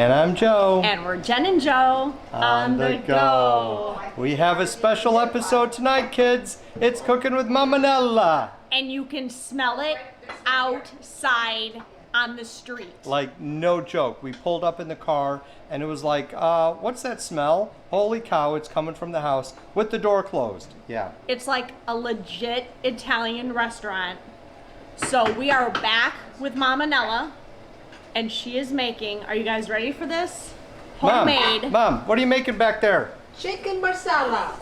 And I'm Joe. And we're Jen and Joe on the go. We have a special episode tonight, kids. It's Cooking with Mama Nella. And you can smell it outside on the street. Like, no joke. We pulled up in the car and it was like, what's that smell? Holy cow, it's coming from the house with the door closed. Yeah. It's like a legit Italian restaurant. So we are back with Mama Nella. And she is making, are you guys ready for this? Homemade. Mom, what are you making back there? Chicken Marsala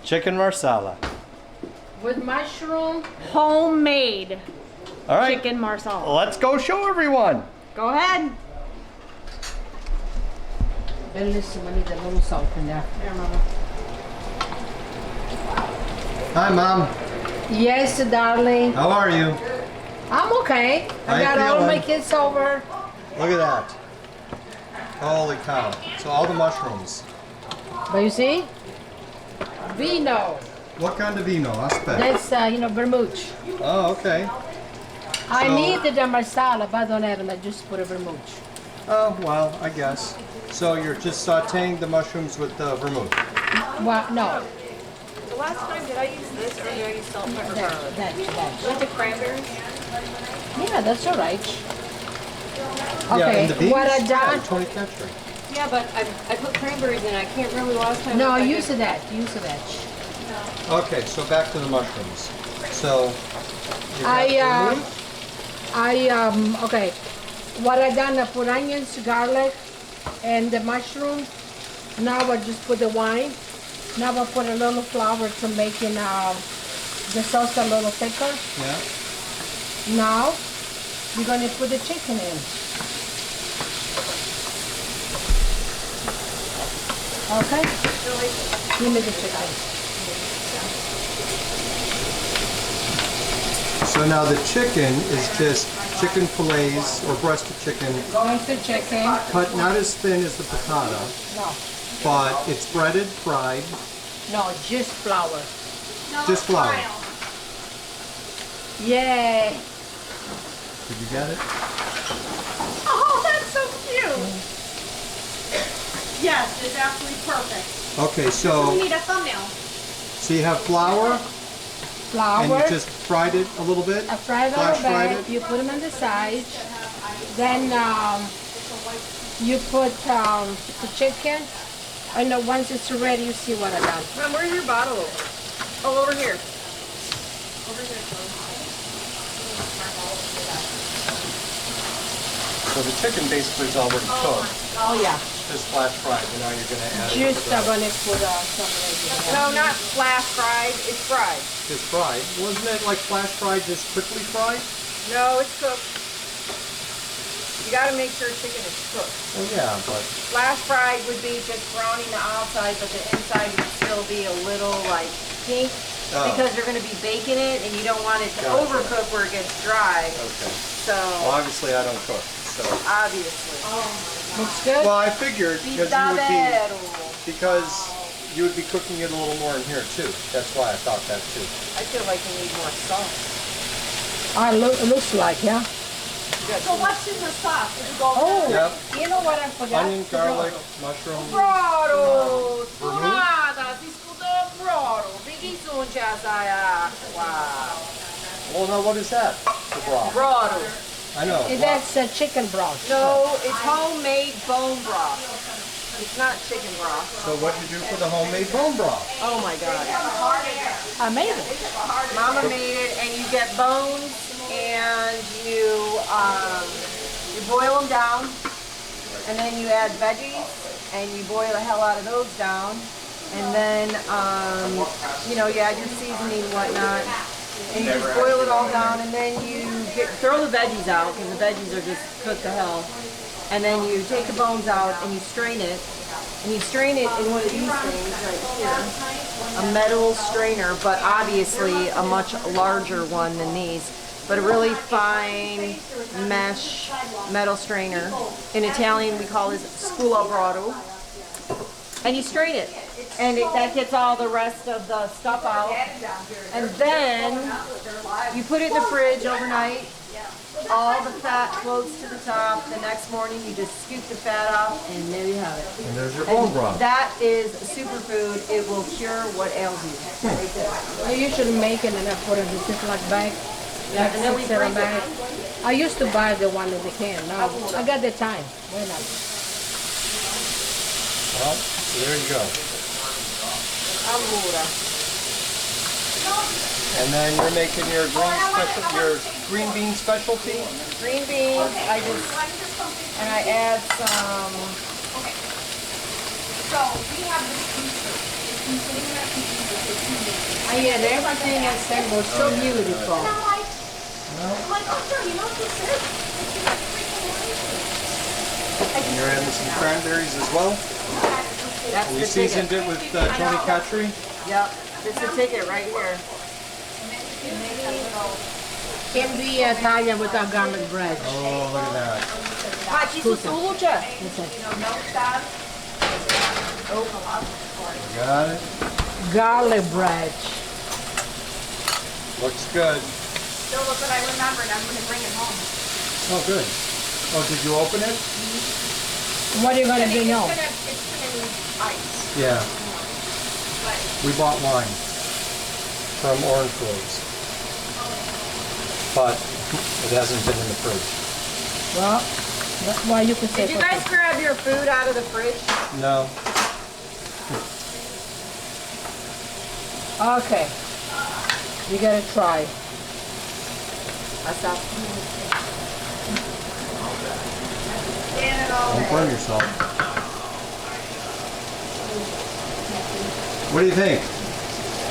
Chicken Marsala. with mushroom. Homemade All right. chicken Marsala. Let's go show everyone. Go ahead. Bellissimo, I need a little salt in there. Here, Mama. Hi, Mom. Yes, darling. How are you? I'm okay. How I you got all feeling? my kids over. Look at that. Holy cow. So all the mushrooms. But you see? Vino. What kind of vino? Aspetta. That's, vermouth. Oh, okay. I So- need the Marsala, but I don't have it. I just put a vermouth. Oh, well, I guess. So you're just sauteing the mushrooms with the vermouth. Well, no. The last time, did I use this or did I use salt, pepper, garlic? That. With the cranberries? Yeah, that's all right. Yeah, Okay, and the beans? what I Yeah, done? Tony Ketcher. Yeah, but I put cranberries in. I can't remember the last time. No, if I use did- that. Use that. Okay, so back to the mushrooms. So you got vermouth? Okay. What I done, I put onions, garlic, and the mushroom. Now I just put the wine. Now I put a little flour to make the sauce a little thicker. Yeah. Now we're gonna put the chicken in. Okay? Give me the chicken. So now the chicken is just chicken fillets or breast of chicken, Going to chicken. cut not as thin as the piccata, No. but it's breaded, fried, No, just flour. just flour. Yay! Did you get it? Oh, that's so cute. Yes, it's absolutely perfect. Okay, We so need a thumbnail. you have flour Flour. and you just fried it a little bit. I fried Flash a fried little bit. You put them on the side. Then you put the chicken. I know once it's ready, you see what I done. Mom, where's your bottle? Oh, over here. So the chicken basically is already cooked, Oh yeah. just flash fried, and now you're gonna add it. Just I'm gonna put some ready. No, not flash fried. It's fried. Just fried. Wasn't it like flash fried, just quickly fried? No, it's cooked. You gotta make sure chicken is cooked. Oh yeah, but Flash fried would be just browning the outside, but the inside would still be a little like pink Oh. because you're gonna be baking it and you don't want it to Gotcha. overcook where it gets dry. okay. So Well, obviously I don't cook, so. obviously. Looks good. Well, I figured Davvero. because you would be cooking it a little more in here too. That's why I thought that too. I feel like you need more salt. Looks like, yeah. So what's in the sauce? Is it gold? Oh, Yep. you know what I forgot? Onion, garlic, mushroom. Brodo! Vermouth? Sfornata, si scusa brodo. Biggie soon wow. Well, now what is that? The broth. Brodo. I know. That's chicken broth. No, it's homemade bone broth. It's not chicken broth. So what do you do for the homemade bone broth? Oh my god. Amazing. Mama made it, and you get bones, and you boil them down, and then you add veggies, and you boil the hell out of those down, and then you add your seasoning and whatnot, and you just boil it all down, and then you throw the veggies out because the veggies are just cooked to hell, and then you take the bones out and you strain it. And you strain it in one of these things right here, a metal strainer, but obviously a much larger one than these, but a really fine mesh metal strainer. In Italian we call this sculabrato. And you strain it, and that gets all the rest of the stuff out. And then you put it in the fridge overnight, all the fat floats to the top. The next morning, you just scoop the fat off, and there you have it. And there's your bone broth. That is superfood. It will cure what ails you. Right there. I usually make it and I put it in a Ziploc bag. Yeah, and then we break bag. it. I used to buy the one in the can. Now I got the time. Why not? Well, there you go. Allora. And then you're making your green bean specialty. Green beans, and I add some. I had everything I said was so beautiful. And you're adding some cranberries as well. That's We the seasoned ticket. it with Tony Catri. Yep, this is the ticket right here. Can be Italian without garlic bread. Oh, look at that. Ah, ci sono su luce. Got it. Garlic bread. Looks good. So look what I remembered. I'm going to bring it home. Oh, good. Oh, did you open it? What are you gonna do now? It's going to need ice. Yeah. We bought wine from Orange Groves, but it hasn't been in the fridge. Well, that's why you can say. Did you guys grab your food out of the fridge? No. Okay. You gotta try. Don't burn yourself. What do you think?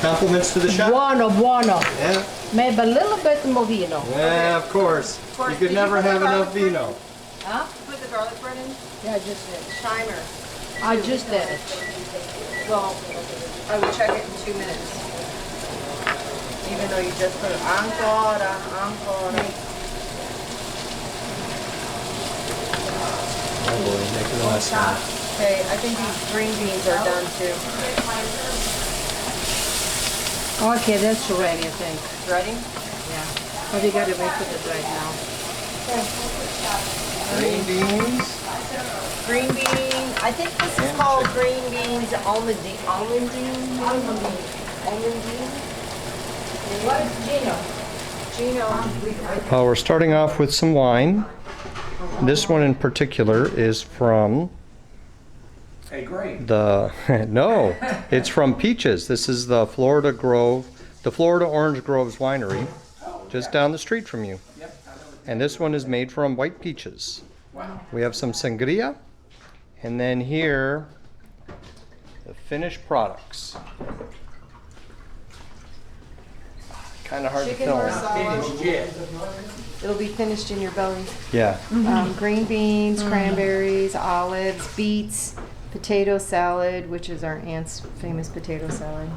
Compliments to the chef? Buono, buono. Yeah. Maybe a little bit more vino. Yeah, of course. You could never have enough vino. Huh? Put the garlic bread in. Yeah, I just did. Timer. I just did it. Well, I would check it in 2 minutes. Even though you just put it ancora. Oh boy, making a mess now. Okay, I think these green beans are done too. Okay, that's ready, I think. Ready? Yeah. But you gotta wait for the bread now. Green beans. Green bean. I think this is called green beans almondine. What is Gino? Gino. We're starting off with some wine. This one in particular is from no, it's from Peaches. This is the Florida Orange Groves Winery, just down the street from you. And this one is made from white peaches. We have some sangria, and then here, the finished products. Kind of hard to Chicken film. marsala. It'll be finished in your belly. Yeah. Green beans, cranberries, olives, beets, potato salad, which is our aunt's famous potato salad,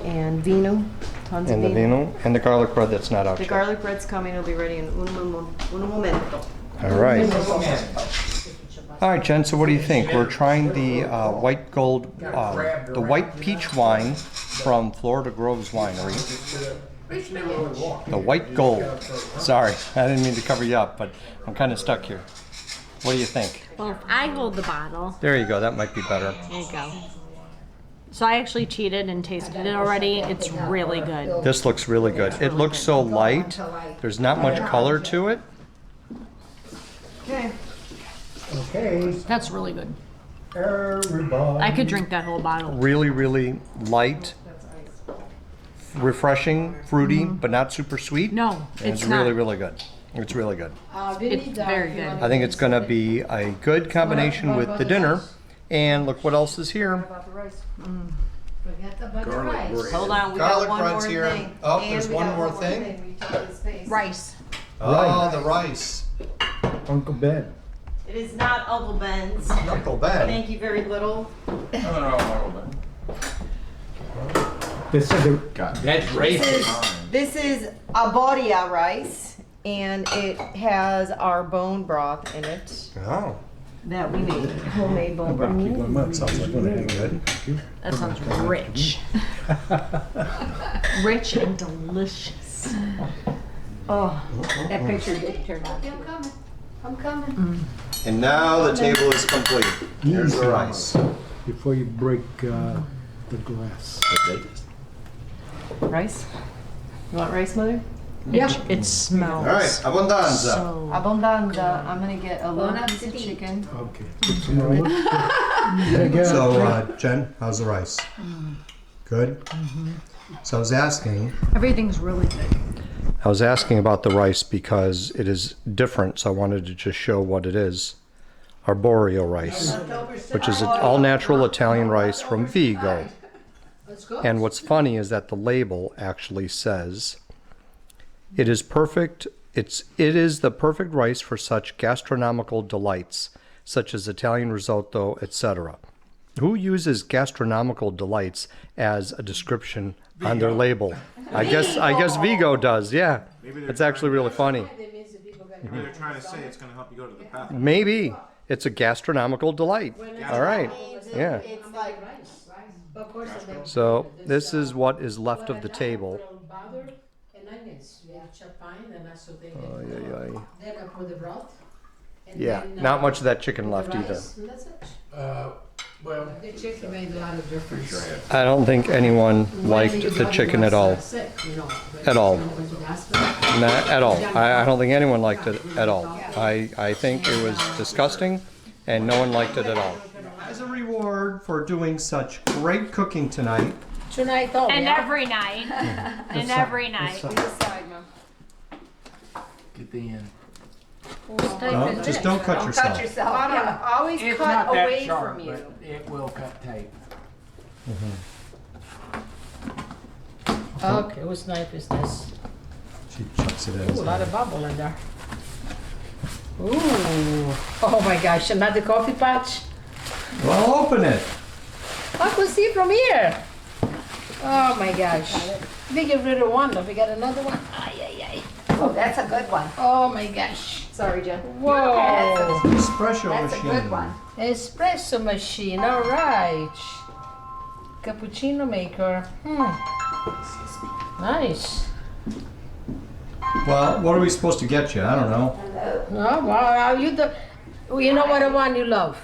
and vino, tons And of the vino. vino, and the garlic bread that's not out The yet. garlic bread's coming. It'll be ready in un momento. All right. All right, Jen, so what do you think? We're trying the white peach wine from Florida Groves Winery. The white gold. Sorry, I didn't mean to cover you up, but I'm kind of stuck here. What do you think? Well, if I hold the bottle, There you go, that might be better. there you go. So I actually cheated and tasted it already. It's really good. This looks really good. It looks so light. There's not much color to it. Okay. Okay, That's really good. everybody. I could drink that whole bottle. Really, really light, refreshing, fruity, but not super sweet. No, And it's it's really, not. really good. It's really good. It's very good. I think it's going to be a good combination with the dinner. And look what else is here. Forget about the rice. Hold on, we Garlic got one bread's more here. thing. Oh, And there's we one got more more thing? We took his face. Rice. Oh, the rice. Uncle Ben. It is not Uncle Ben's. Uncle Ben. Thank you very little. This is the, That's racist. This is Abbondanza rice, and it has our bone broth in it Oh, that we made, homemade bone broth. sounds like one good. That sounds rich. Rich and delicious. Oh, that picture didn't turn out. I'm coming. And now the table is complete. Here's the rice. Before you break the glass. Rice? You want rice, Mother? Yeah. It smells. All right, Abbondanza. So Abbondanza. I'm gonna get a little piece of chicken. Okay. Put some rice. So, Jen, how's the rice? Good? So I was asking. everything's really good. I was asking about the rice because it is different, so I wanted to just show what it is. Arborio rice, which is all natural Italian rice from Vigo. And what's funny is that the label actually says, it is perfect, it is the perfect rice for such gastronomical delights, such as Italian risotto, etc. Who uses gastronomical delights as a description on their label? I guess Vigo does, yeah. It's actually really funny. Maybe they're trying to say it's going to help you go to the bathroom. Maybe. It's a gastronomical delight. All right, yeah. It's like So this is what is left of the table. Butter and onions. We have chopped fine and I saute it. Ay, ay, ay. Then I put the broth. And Yeah, then, not much of that chicken left the either. rice, and that's it. Well, The chicken made a lot of difference. I don't think anyone liked the chicken at all. At all. Not at all. I don't think anyone liked it at all. I think it was disgusting and no one liked it at all. As a reward for doing such great cooking tonight. Tonight, oh, And yeah. every night. And every night. Get the end. No, just don't cut yourself. yourself. Always It's cut not that away sharp, from you. but it will cut tape. Okay, whose knife is this? She chucks it in. Ooh, a lot of bubble in there. Ooh, oh my gosh, another coffee patch. Well, open it. I could see from here. Oh my gosh. We get rid of one, we got another one. Ay, ay, ay. Oh, that's a good one. Oh my gosh. Sorry, Jen. Whoa. Espresso That's a machine. good one. Espresso machine, all right. Cappuccino maker. Nice. Well, what are we supposed to get you? I don't know. Oh, wow, you know what I want you love.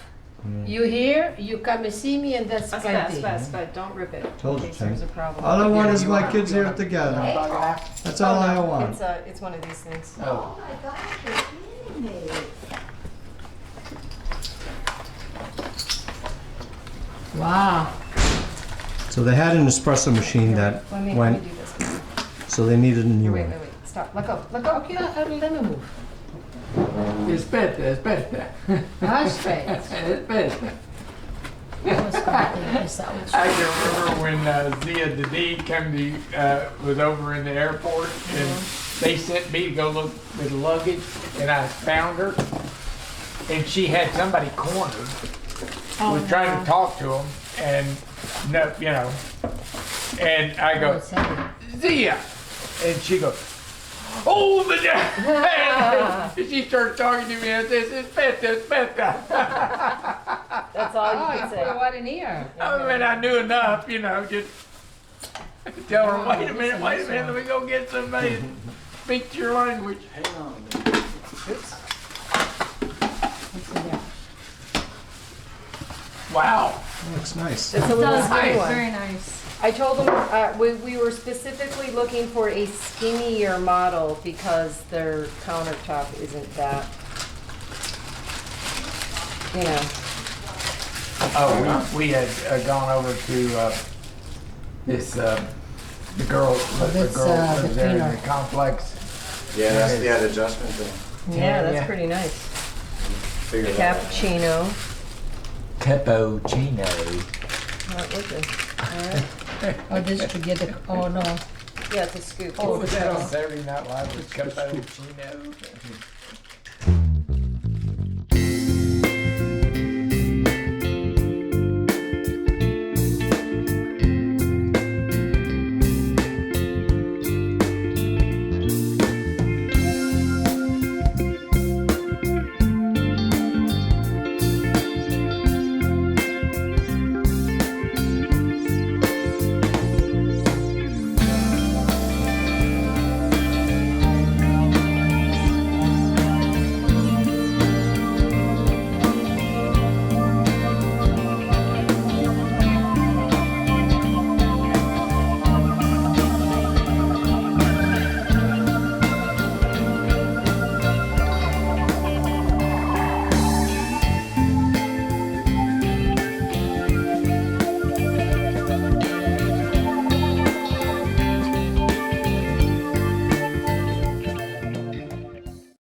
You here, you come and see me, and that's plenty. but don't rip it. Told you, in case there's Tim. a problem. All I want is my kids here together. That's all I want. It's one of these things. Oh. Wow. So they had an espresso machine that Let me went, do this. so they needed a new Wait, one. Stop. Let go. Let go. Okay, let me move. Aspetta. Aspetta. Let's go take this out. I can remember when Zia Didi was over in the airport and they sent me to go look at the luggage and I found her and she had somebody cornered. Was trying to talk to him and no, you know, and I go, Zia, and she goes, oh, the and she started talking to me and says, Aspetta. That's all you can say. What in here? I mean, I knew enough, you know, just tell her, wait a minute, let me go get somebody to speak your language. What's in there? Wow. Looks nice. It's a little skinny one. Very nice. I told them we were specifically looking for a skinnier model because their countertop isn't that, you know. Oh, we had gone over to this, the girl that's, that lives the there in cleaner. the complex. Yeah, that's the adjustment thing. Yeah, that's yeah. pretty nice. Figure that out. Cappuccino. Cappuccino. What is it? Oh, this to get the, oh no. Yeah, it's a scoop. Oh, What was that on Saturday Night Live with cappuccino?